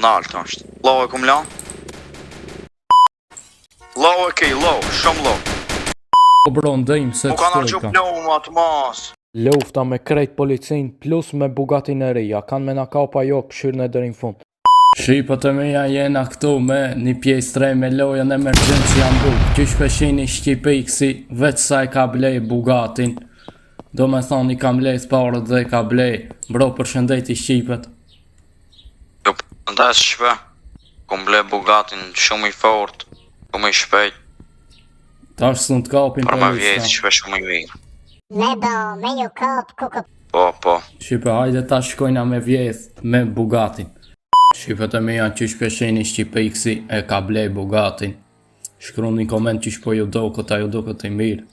nalt është. Low e kum lan. Low e kej, low, shumë low. Po bro, ndëjmë se të stojka. Mu kanë ma të mas. Lufta me krejt policin plus me Bugatin e reja, kanë me na kapa jo këshyrën e dërin fund. Shqipët e meja jena këtu me një pjesë trej me lojën emergenci ambu. Qysh peshini Shqipiksi, veç sa i ka blej Bugatin. Do me thonë i kam blej s'parët dhe i ka blej. Bro, përshëndeti Shqipët. Jo përshëndes Shqipe. Kum blej Bugatin shumë i fort, shumë i shpejt. Ta është së në të kapin për me vjetë Shqipe shumë i mirë. Me ju kap, kuku. Po. Shqipe, hajde ta shkojna me vjetë me Bugatin. Shqipët e meja qysh pesheni Shqipiksi e ka blej Bugatin. Shkru një koment qysh po ju do këta ju do këtë i mirë.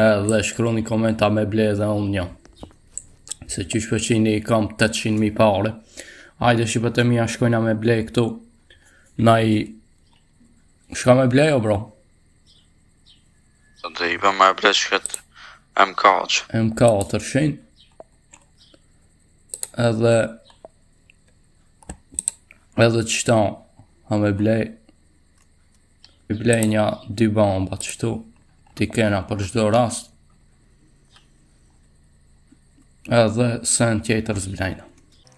Edhe shkru një koment a me blej edhe unë një. Se qysh pesheni i kam 800.000 pare. Hajde Shqipët e meja shkojna me blej këtu. Na i... Shka me blej o bro? Dhe i me blej shket M4. M4 shin. Edhe qëta, ha me blej, i blej nja 2 bomba qëtu, ti kena për çdo rast, edhe sen tjetër zblejna.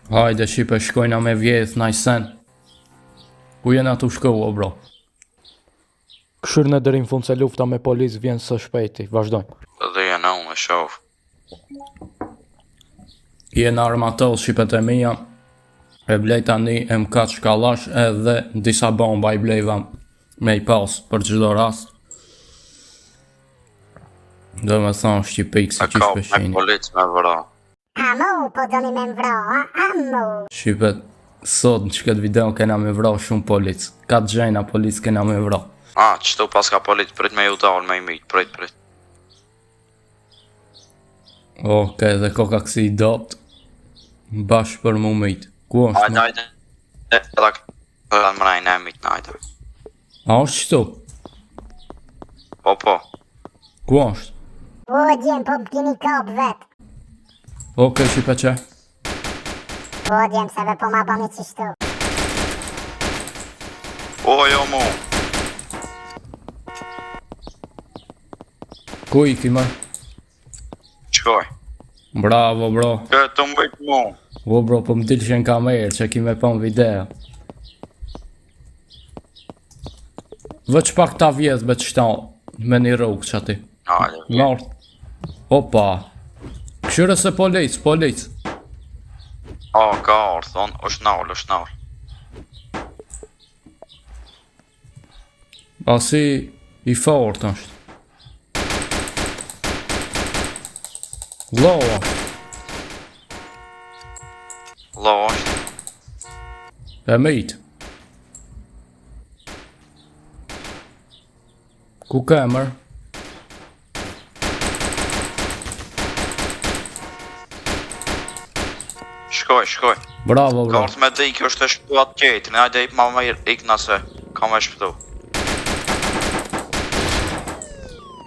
Hajde Shqipe shkojna me vjedh naj sen, ku jena tu shkohu o bro? Këshyrën e dërin fund se lufta me polis vjen së shpejti, vazhdojmë. Dhe jena unë e shof. Jena armatol Shqipet e mija, e blej tani M4 shkallash edhe disa bomba i blejva me i pas për çdo rast. Do me thonë Shqipiksi që shpeshini. Me polic me vëra. Amo, po doni me vra, amo. Shqipet, sot në qëket video kena me vra shumë polic. Ka të gjejna polic kena me vra. Qëtu pas ka polic, prit me ju dalë me i mit, prit. Oke, dhe koka kësi i dot, bashkë për mu mit. Ku është më? Ajde, edhe këtë mrejnë e mit në ajde. A është qëtu? Po. Ku është? O, djem, po më kini kap vet. Oke, Shqipe që? O, djem, sebe po ma bani qishtu. O, jo mu. Ku i ki më? Qoj. Bravo, bro. Këtë mbejt mu. O, bro, po më dilë që në kamerë që ki me pon video. Vëq pak ta vjedh be qëta me një rrugë që ati. Nart. Opa. Këshyre se polic. Ka orë, thonë, është nalë. Asi i fort është. Loa. është. E mit. Ku kemër? Shkoj. Bravo, Ka bro. orë me dik, është e shpëtu atë qetin, hajde i ma mirë, ik nëse, ka me shpëtu.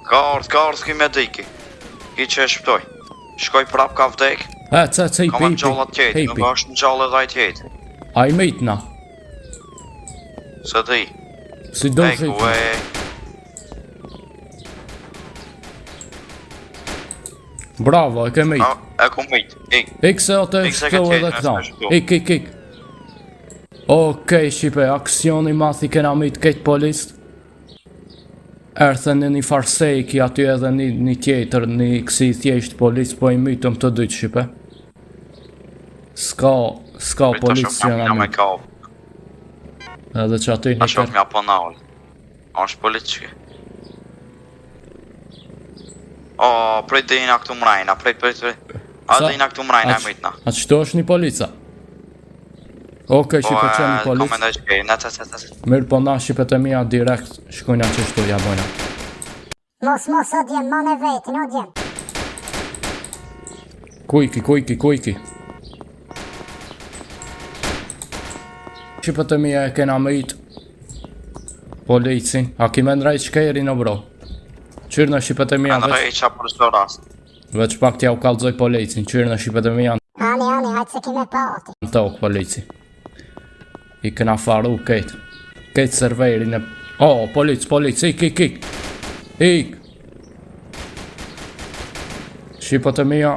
Ka orë ki me diki, ki që e shpëtoj. Shkoj prap ka vdek, Ce, ka me në gjallë atë qetin, nuk është në gjallë edhe ajtë jetin. A i mit na. Se di, Si do eku shit. Bravo, e ke mit. e ku mit, ik. Ik se o të Ik se shkjo ke edhe qetin, këta. e s'me shkjo. Ik. Okej, Shqipe, aksioni mathi kena mit këtë polist. Erthen në një farsejki aty edhe një tjetër, një kësi thjesht polis, po i mitëm të dytë Shqipe. Ska polis që Jam me mit. kap, Edhe që aty a një shof mja po nalë. A është polici. Prej dhe jina këtu mrajna, prej. A dhe jina këtu mrajna e mitna. A qëto është një polica? Oke, Shqipe që një polic. Komendoj që kej, nëse. Mirë po na Shqipet e mija direkt shkojna qështu ja bojna. Mos, o djem, ma me vetin, o djem. Kujki. Shqipet e mija e kena mëjt policin. A ki me nrejt shkejri në bro? Qyrë në Shqipet e mija Në rejqa për shdo rast. veç pak t'ja u kalzoj policin. Qyrë në Shqipet e mija Ani, hajtë se kime pati. në tokë polici. I kena faru ketë. Ketë serverin e... Oh, polic, ik. Ik. Shqipët e mija.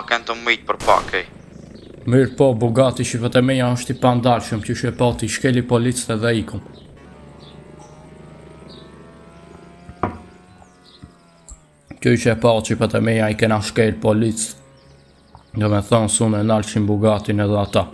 Kënë të mbitë për pak, ej. Mirë po, Bugatti shqipët e mija është i pandalshëm, që shë pati shkeli policët edhe ikum. Kjo që e pa shqipët e mija i kena shkel policët. Do me thonë sunë e nalëshin Bugattin edhe ata.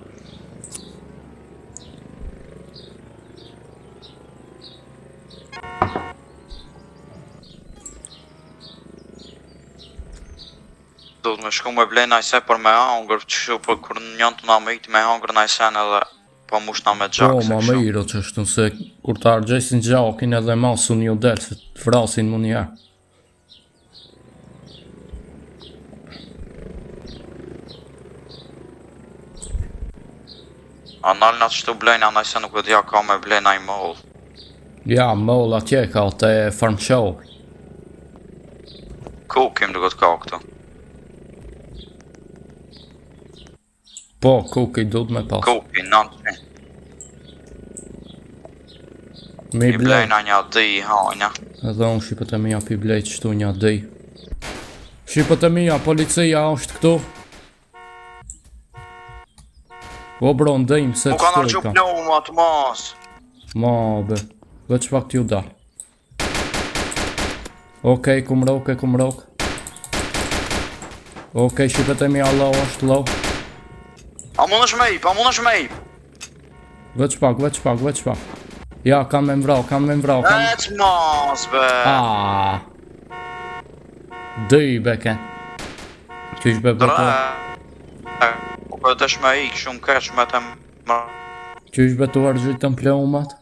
Do të me shku me ble najse për me hangër, që shu për kur njën të na me itë me hangër najsen edhe po mushna me gjak. Po, ma me iro që është nëse kur të argjesin gjakin edhe masun ju delë, se të vrasin më njerë. A nalë nga që të blejnë, a najse nuk e dhja ka me ble naj moll. Ja, moll atje ka të farmqovë. Kukim duke të ka këtu. Po, kuki du të me pas. Kuki, 900. Mi I blej. blejna një di, hajna. Edhe unë shqipët e mija pi blej qështu një di. Shqipët e mija, policia është këtu. O bro, ndëjmë se Mu ka qështu nërë i që ka. plomë atë mas. Ma be, veç pak t'ju dal. Okej, kum rok. Okej, shqipët e mija, low është low. A mund është me ip. Veç pak. Ja, kam me mvrau. Ec mas, be. Dëj, beke. Qysh be beke? Po të shme ik shumë kesh me të më... Qysh be të argjitën pleumat?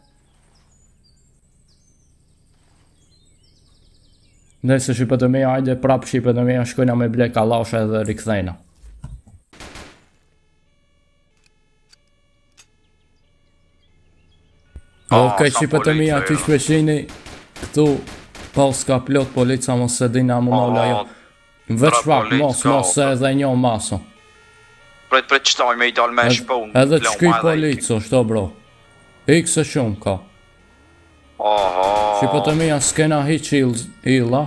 Nëse shqipët e mija, ajde prap shqipët e mija, shkojna me ble kalashe dhe rikthejna. Okej, shqipët e mija, ty shpeshini këtu pas ka plot polica mos se dina më nola jo. Veç pak, mos se edhe një maso. Pret qëtoj me i dal me shpun. Edhe të shky polico, shto bro. Ik se shumë ka. Shqipët e mija s'kena hiq illa.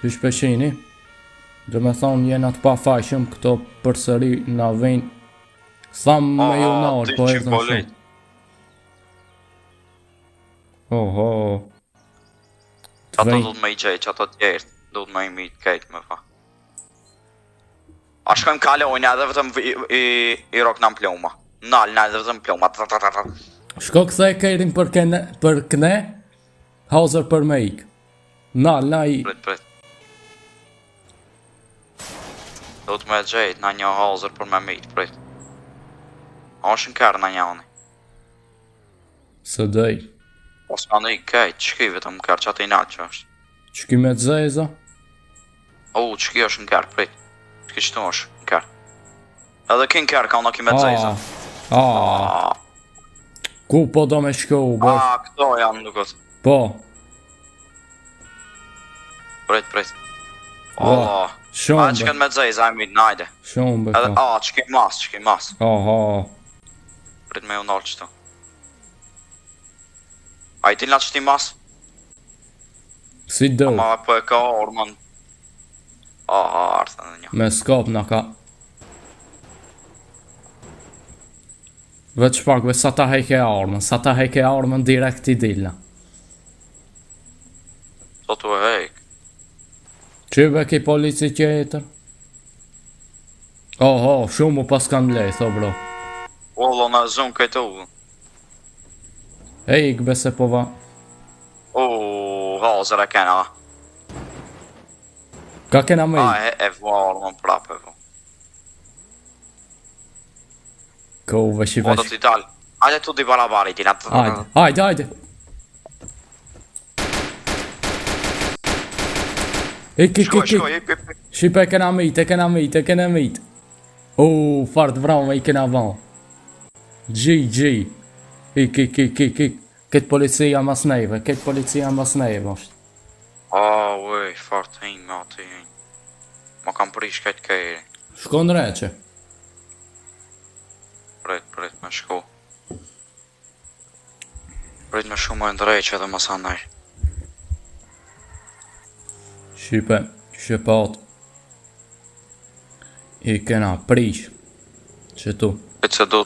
Ty shpeshini. Dhe me thonë jena të pa fajshëm këto përsëri na vejnë. Tham me ju nalë, po erdhën shumë. Oho. Ato du të me i gjej që ato tjertë, du të me i mitë kejtë me fa. A shkojmë kalojnë edhe vetëm i rokna në pluma. Nalë edhe vetëm pluma. Shko këthe e kejrin për këne, hauser për me ik. Nalë, na i... Prit. Du të me gjejt në një hauser për me mitë, prit. A është në kërë në një ani. Së dëj. Os ka në i kejt, qëki vetëm në kërë që atë i nalë që është. Qëki me të zeza? Qëki është në kërë, prit. Qëki qëtu është në kërë. Edhe ki në kërë ka unë ki me të zeza. Ku po do me shkohu, bërë? Këto janë duket. Po. Prit. Allah. Shumë, që kanë me të zeza, e mitë najde. Shumë, Edhe, qëki mas. Prit me u nalë qëtu. A i ti nga që ti mas? Si do? Ma po e ka orman. Arthë në një. Me skop në ka. Veç pak, sa ta hejke armën, direkt i dilna. So tu e hejk. Qybe ki polici tjetër? Shumë mu pas kanë lej, tho bro. Wallo në zonë këtu. Ejk bese po va. Hazër e kena. Ka kena me i? E varë më prapë e vo. Ko veshi O do t'i dalë. Ajde tu di barabari ti. Ajde. Ik. Shqipe e kena mit. Fart vrama i kena van. GG. Ik. Këtë policia mas neve është. Uj, fart hejnë me atë hejnë. Ma kam prish këtë kejri. Shko në reqe. prit me shku. Prit me shku më ndrejq edhe mos andaj. Shqipe, shqepat. I kena prish. Që tu. Prit se du.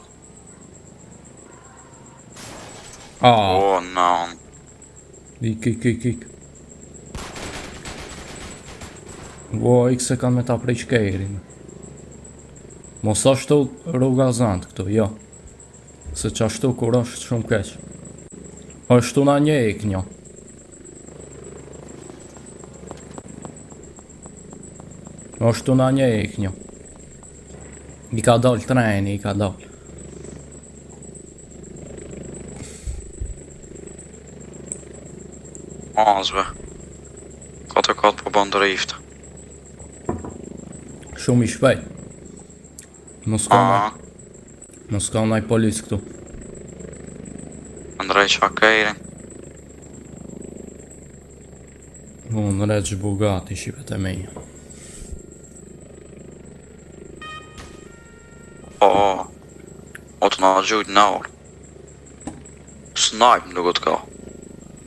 O, no. Ik. Vo, ik se kanë me ta prish kejrin. Mos ashtu rruga zant këtu, jo. Se që ashtu kur është shumë keq. Ashtu na një ik një. Ashtu na një ik një. I ka dal treni, i ka dal. Azbe. Kote po bën drift. Shumë i shpejt. Mos ka naj polis këtu. Ndrejq kejrin. Unë req Bugatti, shqipet e meja. O të na gjujt në orë. Snipe më duket ka.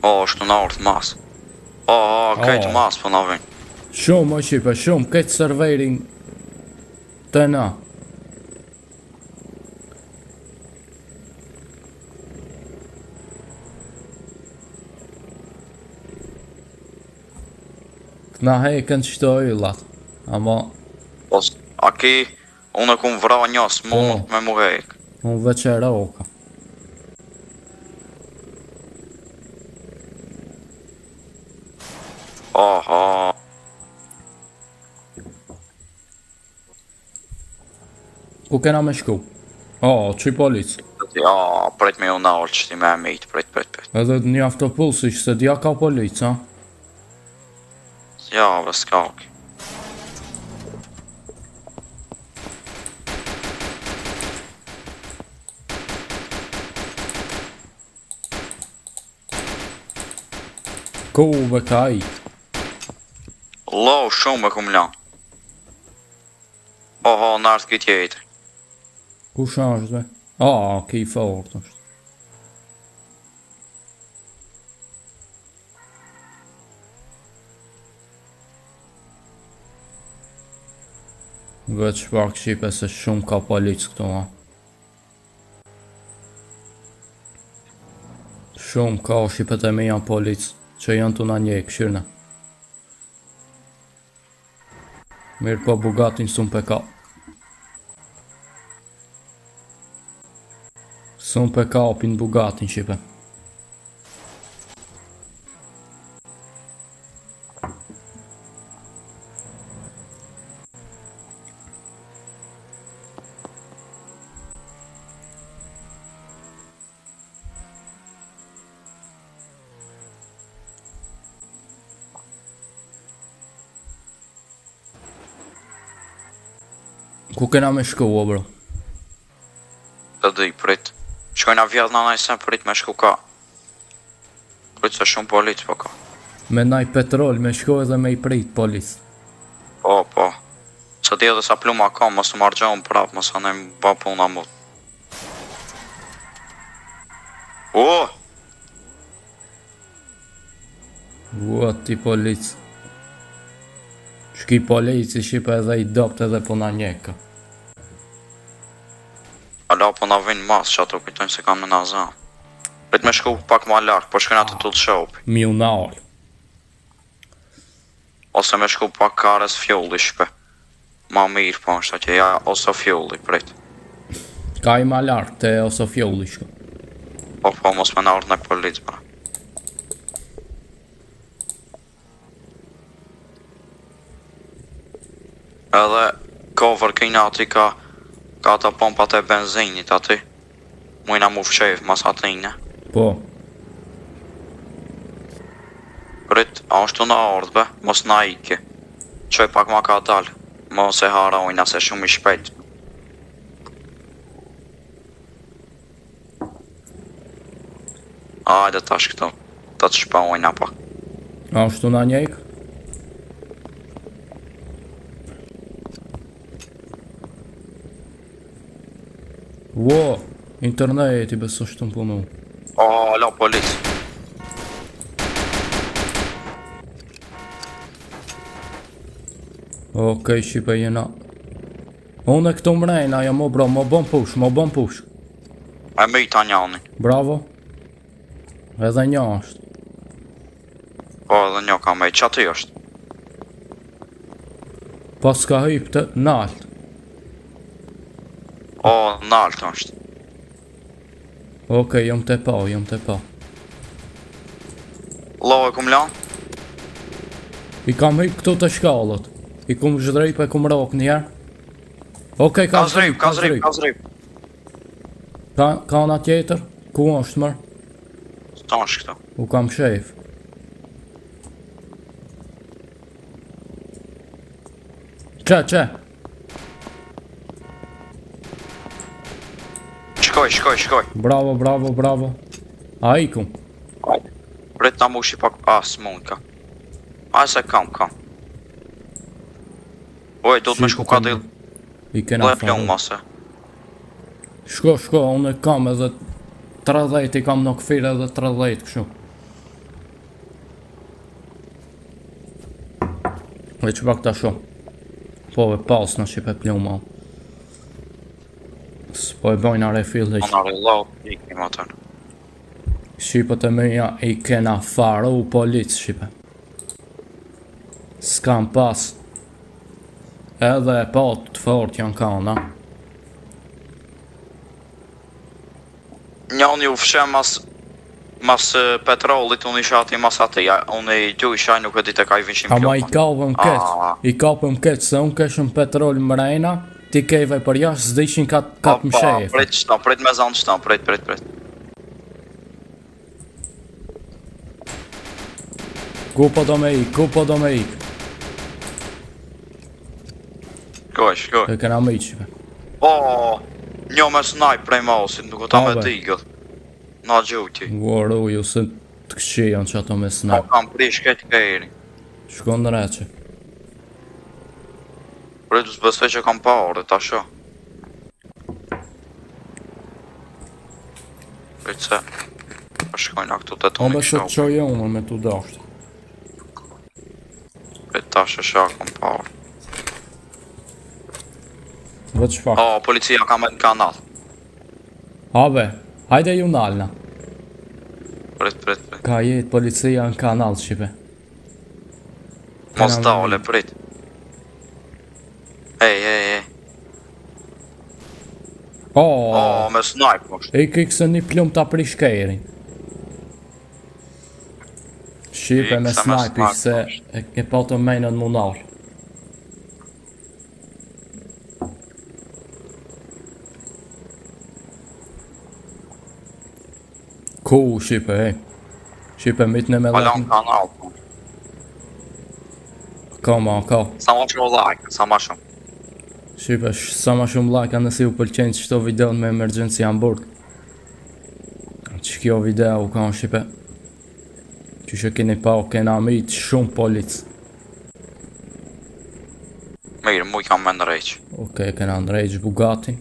Është në orë të mas. Kejt mas po na vin. Shumë o shqipe, shumë, këtë serverin të na. Na heken qëto illat, ama... A ki, unë e kum vra njës, mund me mu hek. Unë veç e roka. Aha. Ku kena me shku? Që i polic. Ja, pret me ju në orë që ti me e mitë, pret. Edhe një aftopulsish se dja ka polic, ha? Ja, vë skak. Ku be ka i? Lo, shumë me kum lan. Në ardhë këtë jetër. Ku është be? Ki fort është. Veç pak shqipe se shumë ka polic këto, ha. Shumë ka shqipet e me janë polic, që janë të na një këshirëna. Mirë po Bugatin sun pe ka. Sun pe ka opin Bugatin shqipe. Ku kena me shku, o bro? Të di, prit. Shkojna vjallë në najsen, prit me shku ka. Prit se shumë polic po ka. Me naj petrol, me shku edhe me i prit polic. Po. Se di edhe sa pluma ka, mos të margjohën prap, mos anë e ba puna mut. Ti polic. Shki polic i shqipe edhe i dopt edhe puna njeka. Ala po na vinë mas që ato kujtojnë se kam në nazan. Prit me shku pak ma larkë, po shkojna të tullë shopi. Mi una orë. Ose me shku pak kares fjolli shpe. Ma mirë po është atje, ja, ose fjolli, prit. Ka i ma larkë te ose fjolli shku. Po, mos me në orë në polic, bra. Edhe cover këjna ati ka ata pompat e benzinit ati. Mujna mu fshef mas atine. Po. Prit, a është në ardhë be, mos na ike. Qoj pak ma ka dalë, mos e hara ujna se shumë i shpejt. Ajde tash këto, ta të shpa ujna pak. A është në njek? Wow, interneti beso shtu më punu. O, la polic. Okej, shipe jena. Unë e këtu mrejna, ja mo bro, mo bën push. E me i ta njani. Bravo. Edhe një është. Po, edhe një ka me i, që aty është? Pas ka hyp të nalt. O, në altë është. Okej, jom të pa. Lo e kum lan? I kam hyp këtu të shkallët. I kum zhdrejp e kum rok njerë. Okej, ka zrejp. Ka zrejp. Ka nga tjetër? Ku është mërë? Sta është këta. U kam shef. Që? Shkoj. Bravo. A i kum. Prit ta mushi pak, s'mund ka. Se kam. Oj, do të me shku ka dhe I kena e plon faru. mase. Shko, unë e kam edhe 30 i kam në këfire edhe 30 kështu. E që pak ta shumë. Po e pas në shqipe pluma. S'po e bojnë a refill dhe Anare, lau, i kim atër. shqipët e mëja i kena faru polic shqipe. S'kam pas. Edhe e pat të fort janë kana. Njani u fshem mas petrolit, unë isha ati mas ati, unë i gju isha nuk e dit e ka i vinshim Ama i plotën. kapëm keq, se unë keshëm petrol mrejna, ti kejve për jashtë zdishin katë më shef. Prit me zanë qëta, prit. Ku po do me ik? Shkoj. E kena me iqive. O, një me snajp prej mausit, nuk o ta me Abe. digët. Na gjuti. Waru, ju se të këshqi janë që ato me Po snap. kam prish këtë kejri. Shko në reqe. Prit u s'besoj që kam pa orë, ta sho. Prit se. Po shkojnë a këtu të Obe toni se të kësho. qoj e unë me të dashtë. Prit ta shë kam pa orë. Veç pak. O, policia ka me në kanal. Abe, hajde ju nalna. Prit. Ka jetë policia në kanal, shqipe. Mos Kanal dale, prit. Ej. O, O, me snipe është. e këse një plum të aprish kejrin. Shqipe me Ikse me snipe, se snipe, e ke pa të menën munar. Ku, Shqipe, Shqipe, mitën e me Hala në lakën. kanal. Ka. Sa ma shumë like, sa ma shumë. Shqipe, sa ma shumë like, nësi u pëlqenë që shto video me emergency Hamburg. Që kjo video u ka në Shqipe. Që që keni pa, kena mit shumë polic. Mirë, mu i kam me në rejqë. Okej, kena në rejgjë Bugatin.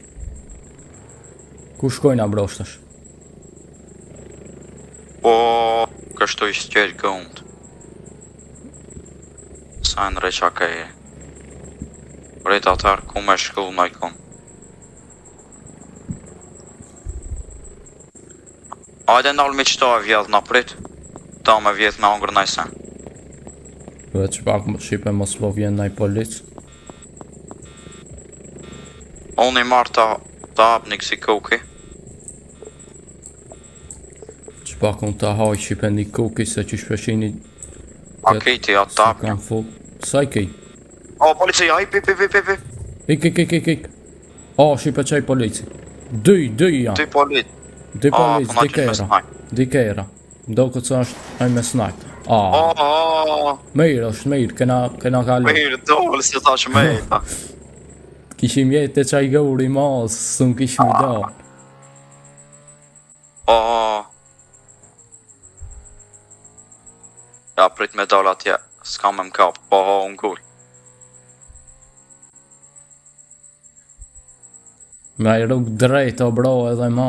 Ku shkojna broshtash? Po, kështu ishtë qërë gëndë. Sa në rejqa kejë. Rejtë atër, ku me shku në i konë. Ajde nalë me qëto e vjetë në prit. Ta me vjetë me angër në i sen. Veç pak më Shqipe mos po vjen naj polic. Unë i marë ta hap një kësi kuki. Që pak unë ta haj Shqipe një kuki se që shpeshini A kejti atë ta hap. kam full. Sa i kej? O, policia, i pi. Ik. O, Shqipe qaj polici. Dy janë. Ty polit. Dy polic, po na qenë me snipe. Dy kera. Do këtë sa është aj me snipe. O, Mirë është, mirë, kena kalu. mirë, dole se thash me e ta. Kishim jetë e qaj gauri mas, së më kishim i da. O, ja, prit me dal atje, s'ka me m'kap, po unë kull. Me ai rrug drejt o bro edhe ma.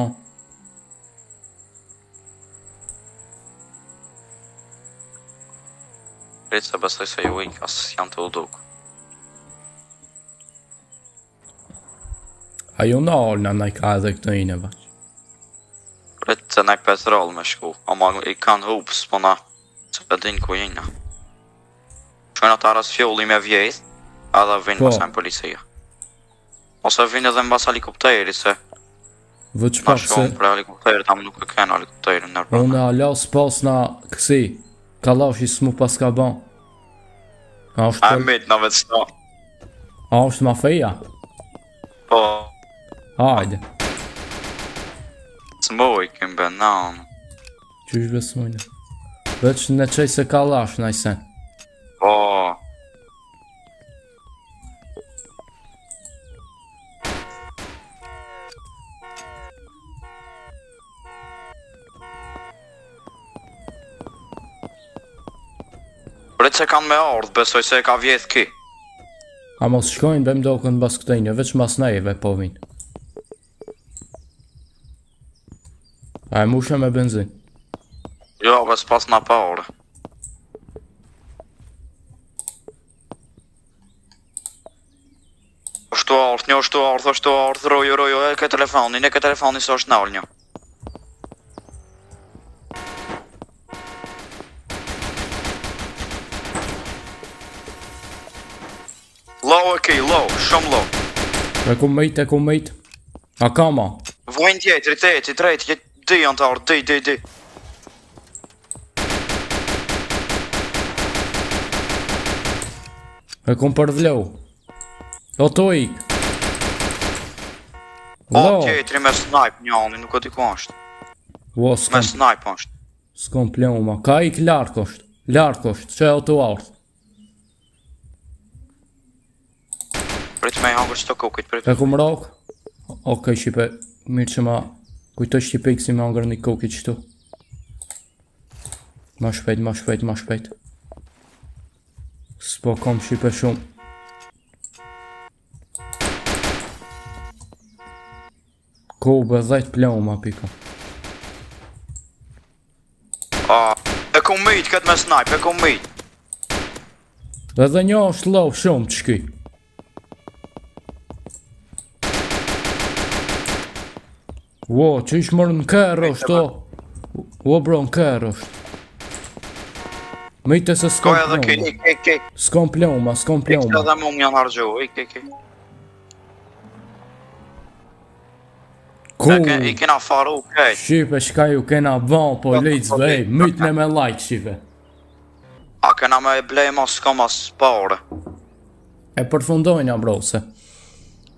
Rritë se besoj se ju ik, as janë të uduk. A ju në alna në i ka edhe këtë ine baq. Rritë se nek petrol me shku, ama i kanë hupës, po na se din ku jina. Shkojnë ata ras fjolli me vjejt, edhe vinë Po. pasajnë policia. Ose vinë edhe mbas helikopteri, se Vëq na pak se shkojnë për helikopteri, tam nuk e kenë helikopterin në rrëmë. unë alas pas na kësi. Kalashi s'mu pas ka ban. A A është mit në vetë sta. a është mafeja? Po, Hajde. s'moj kem benan. Qysh besmojnë? Veç në qej se kalash në sen. Po, rritë se kanë me ardhë, besoj se e ka vjetë ki. A mos shkojnë bem dokën bas këtejnë, veç mas nejve po vinë. A e mushe me benzin. Jo, bes pas na pa orë. Është ardhë, një është ardhë, rojo, e ke telefonin, së është nalë një. Low e ki, low, shumë low. E ku mejt. A kama? Vojnë tjetëri, trejti, di janë të ardhë, di. E kom për vlau. O to ik. O, Vlau. tjetëri me snipe një anë, nuk o di ku është. Wo, Me s'kom snipe është. S'kom pleuma. Ka ik lark është. Që e o të ardhë. Prit me i hangër që të kukit, prit. E kom rok. Okej, shipe. Mirë që ma kujtoj shqipe i kësi me hangër një kokit qëtu. Ma shpejt. S'po kom shipe shumë. Kobe 10 pleuma pika. E ku mit, këtë me snipe, e ku mit. Edhe një është low shumë të shki. Wo, që ish mërë në kërë është o. Wo bro, në kërë është. Mejte se s'kom Koj edhe pleuma. ki. S'kom pleuma. Edhe mu më janë hargju, ki. I kena faru, kej. Shqipe, shka ju kena ban policë vej, mytne me like, shqipe. A kena me blej ma s'ka ma s'pare. E përfundojnë bro, se.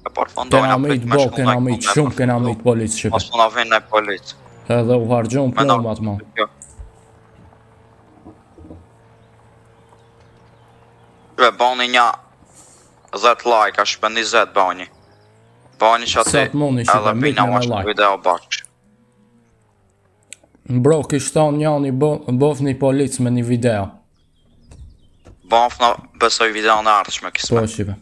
E përfundojnë Kena aprit myt me bo, shku kena në myt kumë, shumë, kena myt policë, shqipe. Mas më na vinë në policë. Edhe u hargjon plomat ma. Shre, bani një 10 like, a shpën 20 bani. Bani që ati, Sa të mundi, shqipe, edhe myt bina me ma me shku like. video bashkë. Bro, kishton njani bof një policë me një video. Bafna besoj video në ardhshme Po, kisme. shqipe.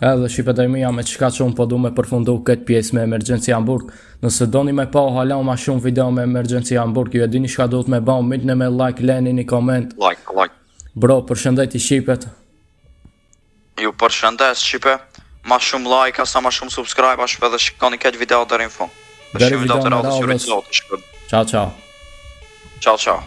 Edhe shqipe dhe mija me qka që unë po du me përfundu këtë pjesë me Emergency Hamburg. Nëse doni me pa hala ma shumë video me Emergency Hamburg, ju e dini shka do të me ba, mitne me like, leni një koment. Like. Bro, përshëndeti shqipet. Ju përshëndes, Shqipe. Ma shumë like, asa ma shumë subscribe, a shpe dhe shikoni këtë video deri në fund. Deri Dhe shumë video video të në radhës radhës. jurit zotë, shpe. Ciao. Ciao.